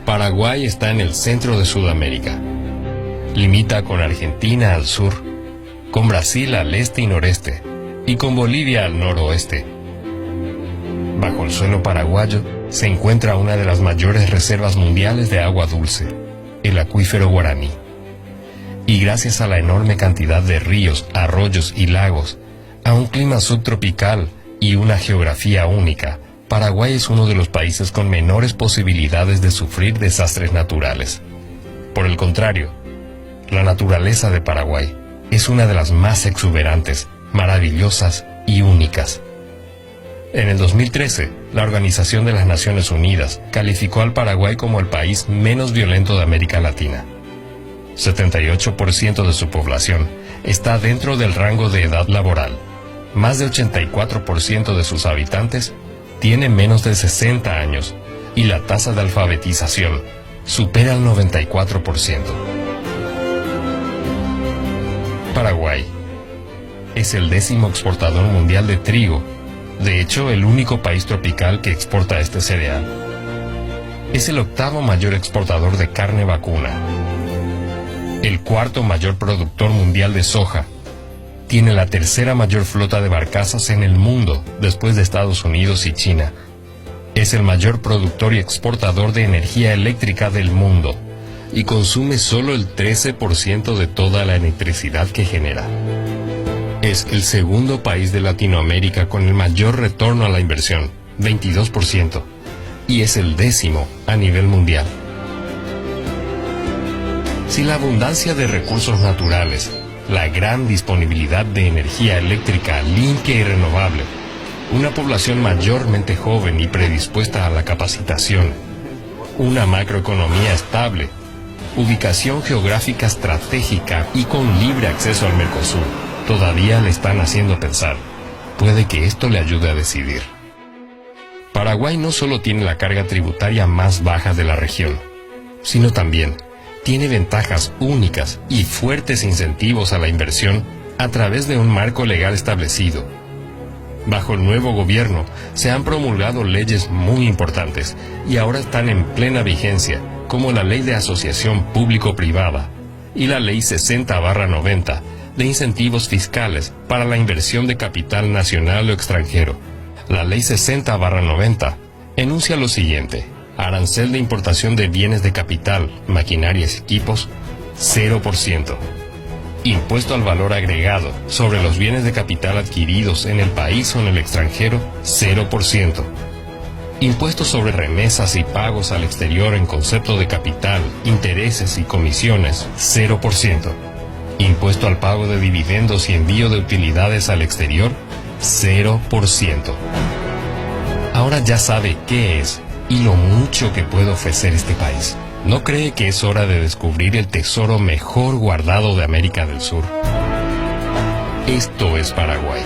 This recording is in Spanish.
Paraguay está en el centro de Sudamérica. Limita con Argentina al sur, con Brasil al este y noreste, y con Bolivia al noroeste. Bajo el suelo paraguayo se encuentra una de las mayores reservas mundiales de agua dulce, el acuífero Guaraní. Y gracias a la enorme cantidad de ríos, arroyos y lagos, a un clima subtropical y una geografía única, Paraguay es uno de los países con menores posibilidades de sufrir desastres naturales. Por el contrario, la naturaleza de Paraguay es una de las más exuberantes, maravillosas y únicas. En el 2013, la Organización de las Naciones Unidas calificó al Paraguay como el país menos violento de América Latina. 78% de su población está dentro del rango de edad laboral. Más de 84% de sus habitantes tiene menos de 60 años y la tasa de alfabetización supera el 94%. Paraguay es el 10º exportador mundial de trigo, de hecho el único país tropical que exporta este cereal. Es el 8º mayor exportador de carne vacuna, el 4º mayor productor mundial de soja, tiene la 3ª mayor flota de barcazas en el mundo después de Estados Unidos y China. Es el mayor productor y exportador de energía eléctrica del mundo y consume solo el 13% de toda la electricidad que genera. Es el 2º país de Latinoamérica con el mayor retorno a la inversión, 22%, y es el 10º a nivel mundial. Si la abundancia de recursos naturales, la gran disponibilidad de energía eléctrica limpia y renovable, una población mayormente joven y predispuesta a la capacitación, una macroeconomía estable, ubicación geográfica estratégica y con libre acceso al Mercosur, todavía le están haciendo pensar, puede que esto le ayude a decidir. Paraguay no solo tiene la carga tributaria más baja de la región, sino también tiene ventajas únicas y fuertes incentivos a la inversión a través de un marco legal establecido. Bajo el nuevo gobierno se han promulgado leyes muy importantes y ahora están en plena vigencia, como la Ley de Asociación Público-Privada y la Ley 60/90 de incentivos fiscales para la inversión de capital nacional o extranjero. La Ley 60/90 enuncia lo siguiente: arancel de importación de bienes de capital, maquinarias y equipos, 0%. Impuesto al valor agregado sobre los bienes de capital adquiridos en el país o en el extranjero, 0%. Impuestos sobre remesas y pagos al exterior en concepto de capital, intereses y comisiones, 0%. Impuesto al pago de dividendos y envío de utilidades al exterior, 0%. Ahora ya sabe qué es y lo mucho que puede ofrecer este país. ¿No cree que es hora de descubrir el tesoro mejor guardado de América del Sur? Esto es Paraguay.